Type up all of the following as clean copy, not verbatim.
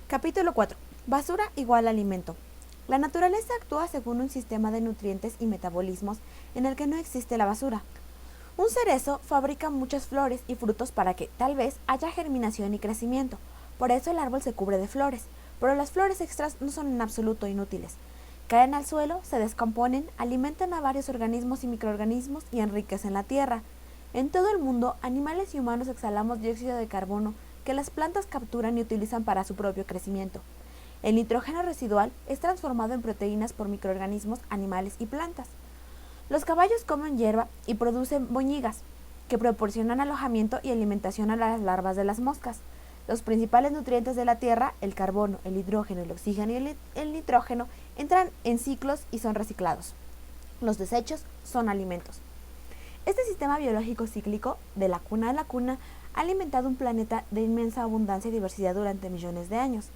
Capítulo 4. Basura igual alimento. La naturaleza actúa según un sistema de nutrientes y metabolismos en el que no existe la basura. Un cerezo fabrica muchas flores y frutos para que, tal vez, haya germinación y crecimiento. Por eso el árbol se cubre de flores, pero las flores extras no son en absoluto inútiles. Caen al suelo, se descomponen, alimentan a varios organismos y microorganismos y enriquecen la tierra. En todo el mundo, animales y humanos exhalamos dióxido de carbono que las plantas capturan y utilizan para su propio crecimiento. El nitrógeno residual es transformado en proteínas por microorganismos, animales y plantas. Los caballos comen hierba y producen boñigas, que proporcionan alojamiento y alimentación a las larvas de las moscas. Los principales nutrientes de la tierra, el carbono, el hidrógeno, el oxígeno y el nitrógeno, entran en ciclos y son reciclados. Los desechos son alimentos. Este sistema biológico cíclico, de la cuna a la cuna, ha alimentado un planeta de inmensa abundancia y diversidad durante millones de años.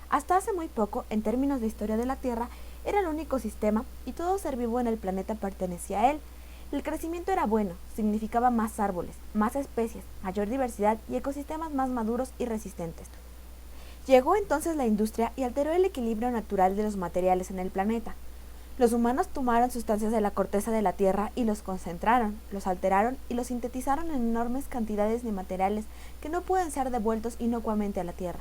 Hasta hace muy poco, en términos de historia de la Tierra, era el único sistema y todo ser vivo en el planeta pertenecía a él. El crecimiento era bueno, significaba más árboles, más especies, mayor diversidad y ecosistemas más maduros y resistentes. Llegó entonces la industria y alteró el equilibrio natural de los materiales en el planeta. Los humanos tomaron sustancias de la corteza de la Tierra y los concentraron, los alteraron y los sintetizaron en enormes cantidades de materiales que no pueden ser devueltos inocuamente a la Tierra,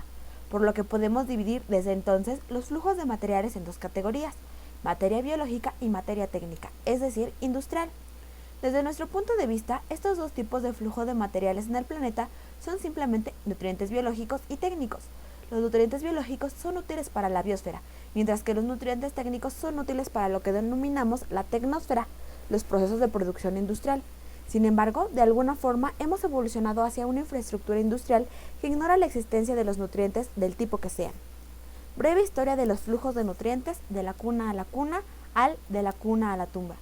por lo que podemos dividir desde entonces los flujos de materiales en dos categorías, materia biológica y materia técnica, es decir, industrial. Desde nuestro punto de vista, estos dos tipos de flujo de materiales en el planeta son simplemente nutrientes biológicos y técnicos. Los nutrientes biológicos son útiles para la biosfera, mientras que los nutrientes técnicos son útiles para lo que denominamos la tecnosfera, los procesos de producción industrial. Sin embargo, de alguna forma hemos evolucionado hacia una infraestructura industrial que ignora la existencia de los nutrientes del tipo que sean. Breve historia de los flujos de nutrientes de la cuna a la cuna de la cuna a la tumba.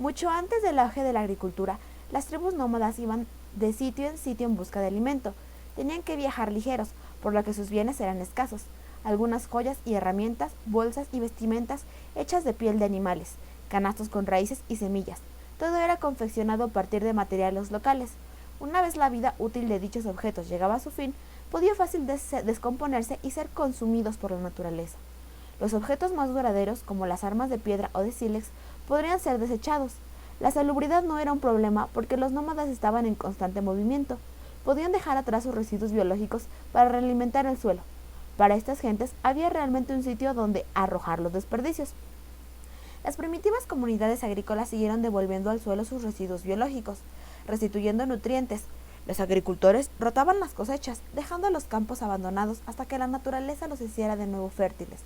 Mucho antes del auge de la agricultura, las tribus nómadas iban de sitio en busca de alimento. Tenían que viajar ligeros, por lo que sus bienes eran escasos. Algunas joyas y herramientas, bolsas y vestimentas hechas de piel de animales, canastos con raíces y semillas. Todo era confeccionado a partir de materiales locales. Una vez la vida útil de dichos objetos llegaba a su fin, podía fácil descomponerse y ser consumidos por la naturaleza. Los objetos más duraderos, como las armas de piedra o de sílex, podrían ser desechados. La salubridad no era un problema porque los nómadas estaban en constante movimiento. Podían dejar atrás sus residuos biológicos para realimentar el suelo. Para estas gentes había realmente un sitio donde arrojar los desperdicios. Las primitivas comunidades agrícolas siguieron devolviendo al suelo sus residuos biológicos, restituyendo nutrientes. Los agricultores rotaban las cosechas, dejando los campos abandonados hasta que la naturaleza los hiciera de nuevo fértiles.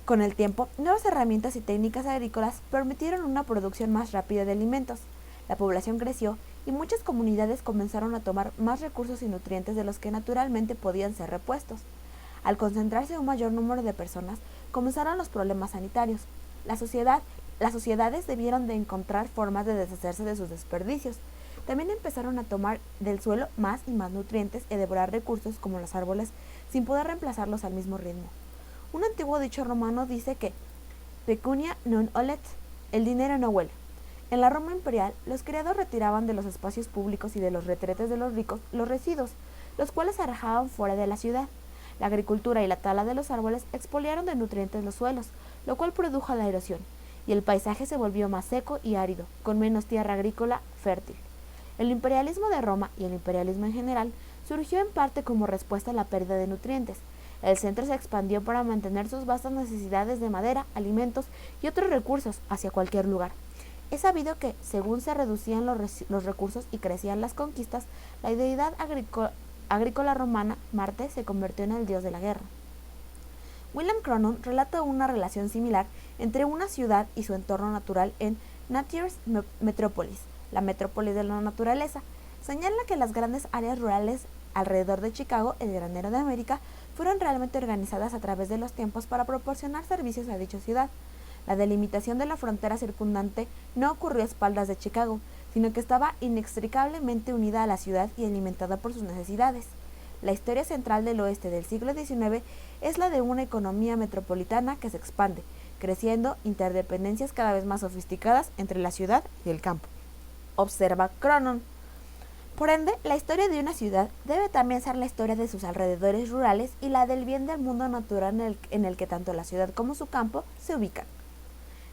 Con el tiempo, nuevas herramientas y técnicas agrícolas permitieron una producción más rápida de alimentos. La población creció y muchas comunidades comenzaron a tomar más recursos y nutrientes de los que naturalmente podían ser repuestos. Al concentrarse un mayor número de personas, comenzaron los problemas sanitarios. Las sociedades debieron de encontrar formas de deshacerse de sus desperdicios. También empezaron a tomar del suelo más y más nutrientes y devorar recursos como los árboles sin poder reemplazarlos al mismo ritmo. Un antiguo dicho romano dice que pecunia non olet, el dinero no huele. En la Roma imperial, los criados retiraban de los espacios públicos y de los retretes de los ricos los residuos, los cuales se arrojaban fuera de la ciudad. La agricultura y la tala de los árboles expoliaron de nutrientes los suelos, lo cual produjo la erosión, y el paisaje se volvió más seco y árido, con menos tierra agrícola fértil. El imperialismo de Roma y el imperialismo en general surgió en parte como respuesta a la pérdida de nutrientes. El centro se expandió para mantener sus vastas necesidades de madera, alimentos y otros recursos hacia cualquier lugar. Es sabido que, según se reducían los recursos y crecían las conquistas, la deidad agrícola romana, Marte, se convirtió en el dios de la guerra. William Cronon relata una relación similar entre una ciudad y su entorno natural en Nature's Metropolis, la metrópolis de la naturaleza. Señala que las grandes áreas rurales alrededor de Chicago, el granero de América, fueron realmente organizadas a través de los tiempos para proporcionar servicios a dicha ciudad. La delimitación de la frontera circundante no ocurrió a espaldas de Chicago, sino que estaba inextricablemente unida a la ciudad y alimentada por sus necesidades. La historia central del oeste del siglo XIX es la de una economía metropolitana que se expande, creciendo interdependencias cada vez más sofisticadas entre la ciudad y el campo. Observa Cronon. Por ende, la historia de una ciudad debe también ser la historia de sus alrededores rurales y la del bien del mundo natural en el que tanto la ciudad como su campo se ubican.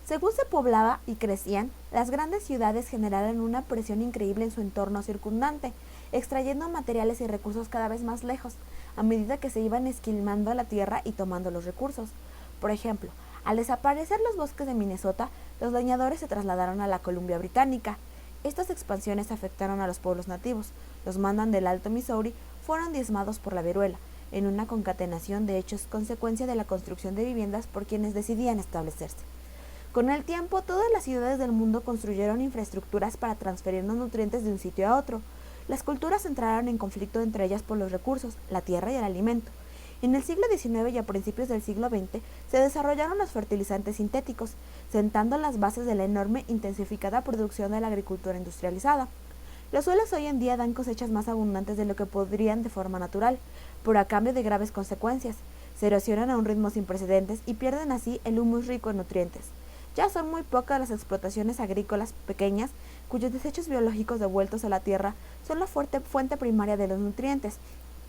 Según se poblaba y crecían, las grandes ciudades generaron una presión increíble en su entorno circundante, extrayendo materiales y recursos cada vez más lejos, a medida que se iban esquilmando la tierra y tomando los recursos. Por ejemplo, al desaparecer los bosques de Minnesota, los leñadores se trasladaron a la Columbia Británica. Estas expansiones afectaron a los pueblos nativos. Los Mandan del Alto Missouri fueron diezmados por la viruela, en una concatenación de hechos consecuencia de la construcción de viviendas por quienes decidían establecerse. Con el tiempo, todas las ciudades del mundo construyeron infraestructuras para transferir los nutrientes de un sitio a otro. Las culturas entraron en conflicto entre ellas por los recursos, la tierra y el alimento. En el siglo XIX y a principios del siglo XX se desarrollaron los fertilizantes sintéticos, sentando las bases de la enorme intensificada producción de la agricultura industrializada. Los suelos hoy en día dan cosechas más abundantes de lo que podrían de forma natural, pero a cambio de graves consecuencias. Se erosionan a un ritmo sin precedentes y pierden así el humus rico en nutrientes. Ya son muy pocas las explotaciones agrícolas pequeñas cuyos desechos biológicos devueltos a la tierra son la fuente primaria de los nutrientes,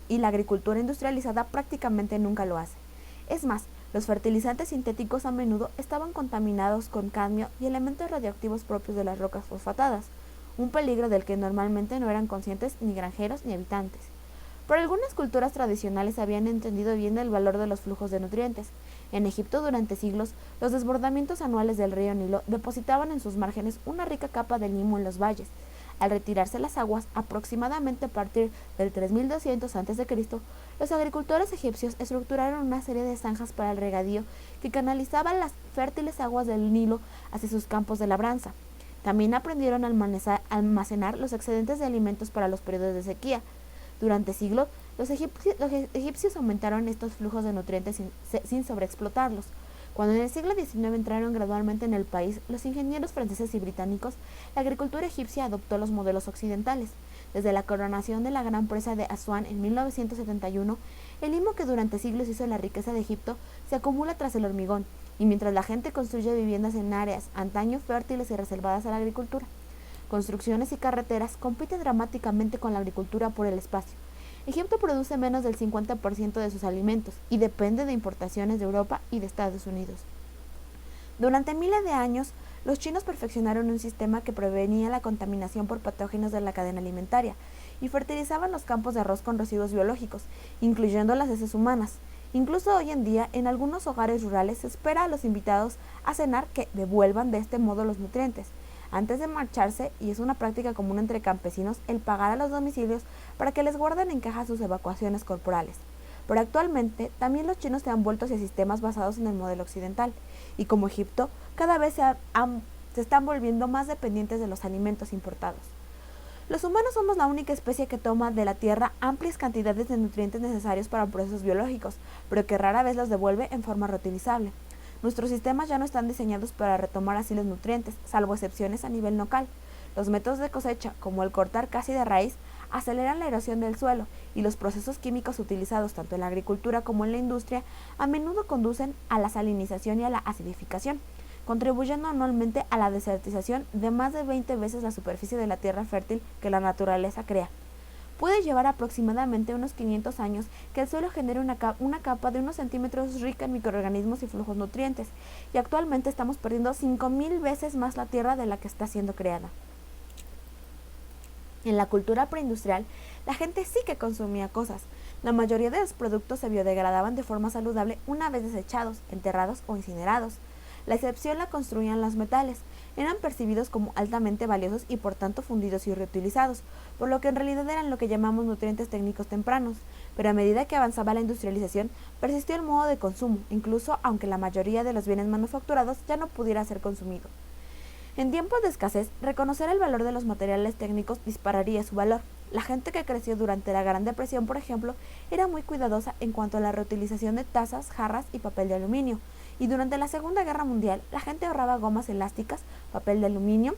y la agricultura industrializada prácticamente nunca lo hace. Es más, los fertilizantes sintéticos a menudo estaban contaminados con cadmio y elementos radioactivos propios de las rocas fosfatadas, un peligro del que normalmente no eran conscientes ni granjeros ni habitantes. Pero algunas culturas tradicionales habían entendido bien el valor de los flujos de nutrientes. En Egipto, durante siglos, los desbordamientos anuales del río Nilo depositaban en sus márgenes una rica capa de limo en los valles. Al retirarse las aguas, aproximadamente a partir del 3200 a.C., los agricultores egipcios estructuraron una serie de zanjas para el regadío que canalizaban las fértiles aguas del Nilo hacia sus campos de labranza. También aprendieron a almacenar los excedentes de alimentos para los periodos de sequía. Durante siglos, los egipcios aumentaron estos flujos de nutrientes sin sobreexplotarlos. Cuando en el siglo XIX entraron gradualmente en el país los ingenieros franceses y británicos, la agricultura egipcia adoptó los modelos occidentales. Desde la coronación de la gran presa de Asuán en 1971, el limo que durante siglos hizo la riqueza de Egipto se acumula tras el hormigón, y mientras la gente construye viviendas en áreas antaño fértiles y reservadas a la agricultura. Construcciones y carreteras compiten dramáticamente con la agricultura por el espacio. Egipto produce menos del 50% de sus alimentos y depende de importaciones de Europa y de Estados Unidos. Durante miles de años, los chinos perfeccionaron un sistema que prevenía la contaminación por patógenos de la cadena alimentaria y fertilizaban los campos de arroz con residuos biológicos, incluyendo las heces humanas. Incluso hoy en día, en algunos hogares rurales se espera a los invitados a cenar que devuelvan de este modo los nutrientes antes de marcharse, y es una práctica común entre campesinos el pagar a los domicilios para que les guarden en cajas sus evacuaciones corporales. Pero actualmente también los chinos se han vuelto hacia sistemas basados en el modelo occidental, y como Egipto, cada vez se están volviendo más dependientes de los alimentos importados. Los humanos somos la única especie que toma de la tierra amplias cantidades de nutrientes necesarios para procesos biológicos, pero que rara vez los devuelve en forma reutilizable. Nuestros sistemas ya no están diseñados para retomar así los nutrientes, salvo excepciones a nivel local. Los métodos de cosecha, como el cortar casi de raíz, aceleran la erosión del suelo, y los procesos químicos utilizados tanto en la agricultura como en la industria a menudo conducen a la salinización y a la acidificación, contribuyendo anualmente a la desertización de más de 20 veces la superficie de la tierra fértil que la naturaleza crea. Puede llevar aproximadamente unos 500 años que el suelo genere una capa de unos centímetros rica en microorganismos y flujos nutrientes, y actualmente estamos perdiendo 5000 veces más la tierra de la que está siendo creada. En la cultura preindustrial, la gente sí que consumía cosas. La mayoría de los productos se biodegradaban de forma saludable una vez desechados, enterrados o incinerados. La excepción la construían los metales. Eran percibidos como altamente valiosos y por tanto fundidos y reutilizados, por lo que en realidad eran lo que llamamos nutrientes técnicos tempranos, pero a medida que avanzaba la industrialización, persistió el modo de consumo, incluso aunque la mayoría de los bienes manufacturados ya no pudiera ser consumido. En tiempos de escasez, reconocer el valor de los materiales técnicos dispararía su valor. La gente que creció durante la Gran Depresión, por ejemplo, era muy cuidadosa en cuanto a la reutilización de tazas, jarras y papel de aluminio, y durante la Segunda Guerra Mundial, la gente ahorraba gomas elásticas, papel de aluminio,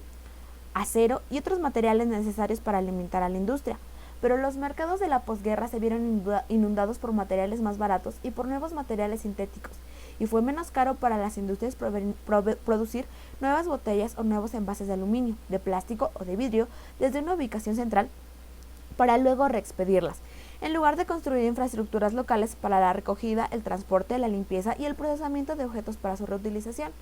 acero y otros materiales necesarios para alimentar a la industria. Pero los mercados de la posguerra se vieron inundados por materiales más baratos y por nuevos materiales sintéticos, y fue menos caro para las industrias producir nuevas botellas o nuevos envases de aluminio, de plástico o de vidrio desde una ubicación central para luego reexpedirlas, en lugar de construir infraestructuras locales para la recogida, el transporte, la limpieza y el procesamiento de objetos para su reutilización.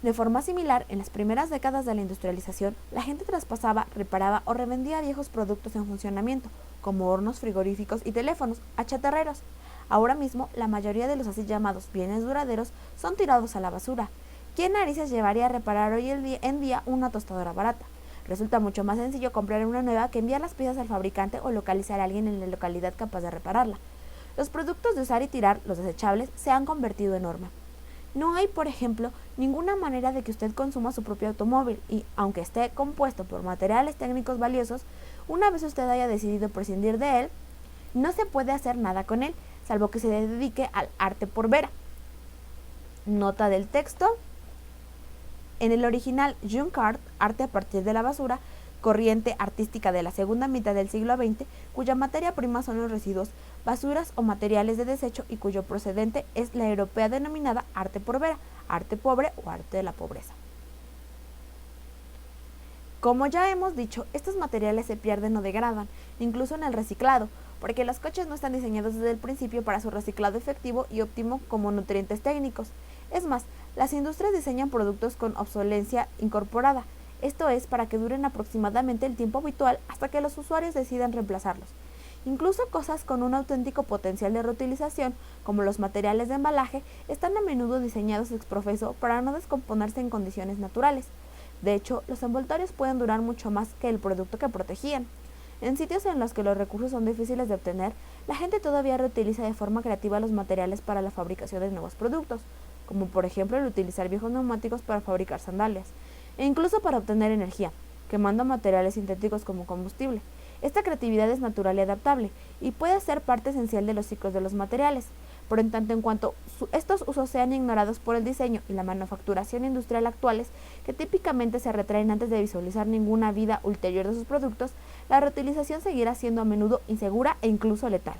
De forma similar, en las primeras décadas de la industrialización, la gente traspasaba, reparaba o revendía viejos productos en funcionamiento, como hornos, frigoríficos y teléfonos, a chatarreros. Ahora mismo, la mayoría de los así llamados bienes duraderos son tirados a la basura. ¿Quién narices llevaría a reparar hoy en día una tostadora barata? Resulta mucho más sencillo comprar una nueva que enviar las piezas al fabricante o localizar a alguien en la localidad capaz de repararla. Los productos de usar y tirar, los desechables, se han convertido en norma. No hay, por ejemplo, ninguna manera de que usted consuma su propio automóvil y, aunque esté compuesto por materiales técnicos valiosos, una vez usted haya decidido prescindir de él, no se puede hacer nada con él, salvo que se dedique al arte por vera. Nota del texto. En el original Junckart, Arte a partir de la basura, corriente artística de la segunda mitad del siglo XX, cuya materia prima son los residuos, basuras o materiales de desecho y cuyo procedente es la europea denominada arte por vera, arte pobre o arte de la pobreza. Como ya hemos dicho, estos materiales se pierden o degradan, incluso en el reciclado, porque los coches no están diseñados desde el principio para su reciclado efectivo y óptimo como nutrientes técnicos. Es más, las industrias diseñan productos con obsolescencia incorporada, esto es, para que duren aproximadamente el tiempo habitual hasta que los usuarios decidan reemplazarlos. Incluso cosas con un auténtico potencial de reutilización, como los materiales de embalaje, están a menudo diseñados ex professo para no descomponerse en condiciones naturales. De hecho, los envoltorios pueden durar mucho más que el producto que protegían. En sitios en los que los recursos son difíciles de obtener, la gente todavía reutiliza de forma creativa los materiales para la fabricación de nuevos productos, como por ejemplo el utilizar viejos neumáticos para fabricar sandalias, e incluso para obtener energía, quemando materiales sintéticos como combustible. Esta creatividad es natural y adaptable, y puede ser parte esencial de los ciclos de los materiales, pero en tanto en cuanto estos usos sean ignorados por el diseño y la manufacturación industrial actuales, que típicamente se retraen antes de visualizar ninguna vida ulterior de sus productos, la reutilización seguirá siendo a menudo insegura e incluso letal.